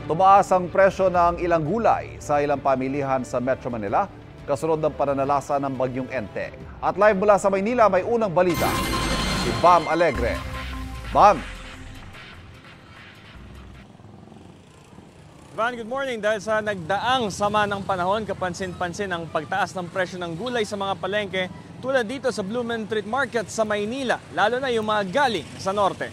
Tumaas ang presyo ng ilang gulay sa ilang pamilihan sa Metro Manila kasunod ng pananalasa ng bagyong Enteng. At live mula sa Maynila, may unang balita. Si Bam Alegre. Bam! Ivan, good morning. Dahil sa nagdaang sama ng panahon, kapansin-pansin ang pagtaas ng presyo ng gulay sa mga palengke tulad dito sa Blumentritt Market sa Maynila, lalo na yung mga galing sa norte.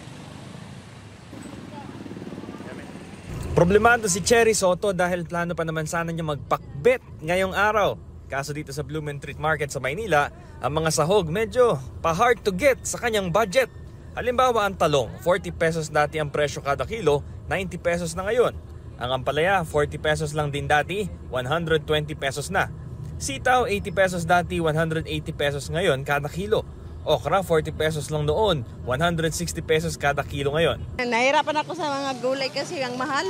Problemado si Cherry Soto dahil plano pa naman sana niya magpakbet ngayong araw. Kaso dito sa Blumentritt Market sa Maynila, ang mga sahog medyo pa-hard to get sa kanyang budget. Halimbawa ang talong, 40 pesos dati ang presyo kada kilo, 90 pesos na ngayon. Ang ampalaya, 40 pesos lang din dati, 120 pesos na. Sitaw, 80 pesos dati, 180 pesos ngayon kada kilo. Okra, 40 pesos lang noon, 160 pesos kada kilo ngayon. Nahirapan ako sa mga gulay kasi ang mahal.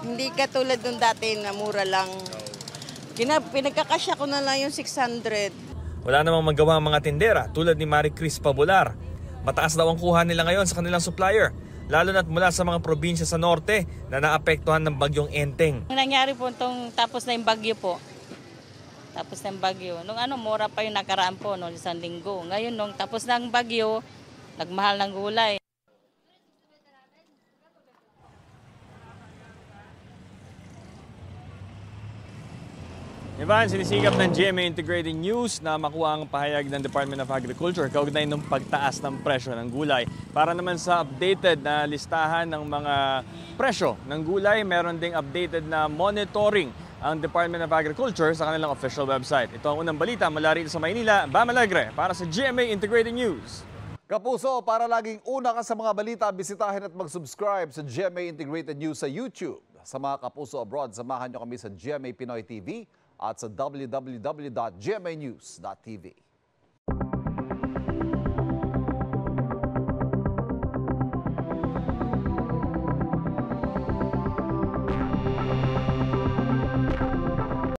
Hindi katulad nung dati na mura lang. Pinagkakasya ko na lang yung 600. Wala namang magawa ang mga tindera tulad ni Marie Cris Pabular. Mataas daw ang kuha nila ngayon sa kanilang supplier, lalo na't mula sa mga probinsya sa norte na naapektuhan ng bagyong Enteng. Ang nangyari po itong tapos na yung bagyo po. Tapos ng bagyo. Nung mura pa yung nakaraan po, nung isang linggo. Ngayon, nung tapos ng bagyo, nagmahal ng gulay. Ivan, sinisikap ng GMA Integrated News na makuha ang pahayag ng Department of Agriculture kaugnay ng pagtaas ng presyo ng gulay. Para naman sa updated na listahan ng mga presyo ng gulay, meron ding updated na monitoring ang Department of Agriculture sa kanilang official website. Ito ang unang balita mula rito sa Maynila. Bam Alegre para sa GMA Integrated News. Kapuso, para laging una ka sa mga balita, bisitahin at mag-subscribe sa GMA Integrated News sa YouTube. Sa mga kapuso abroad, samahan nyo kami sa GMA Pinoy TV at sa www.gmanews.tv.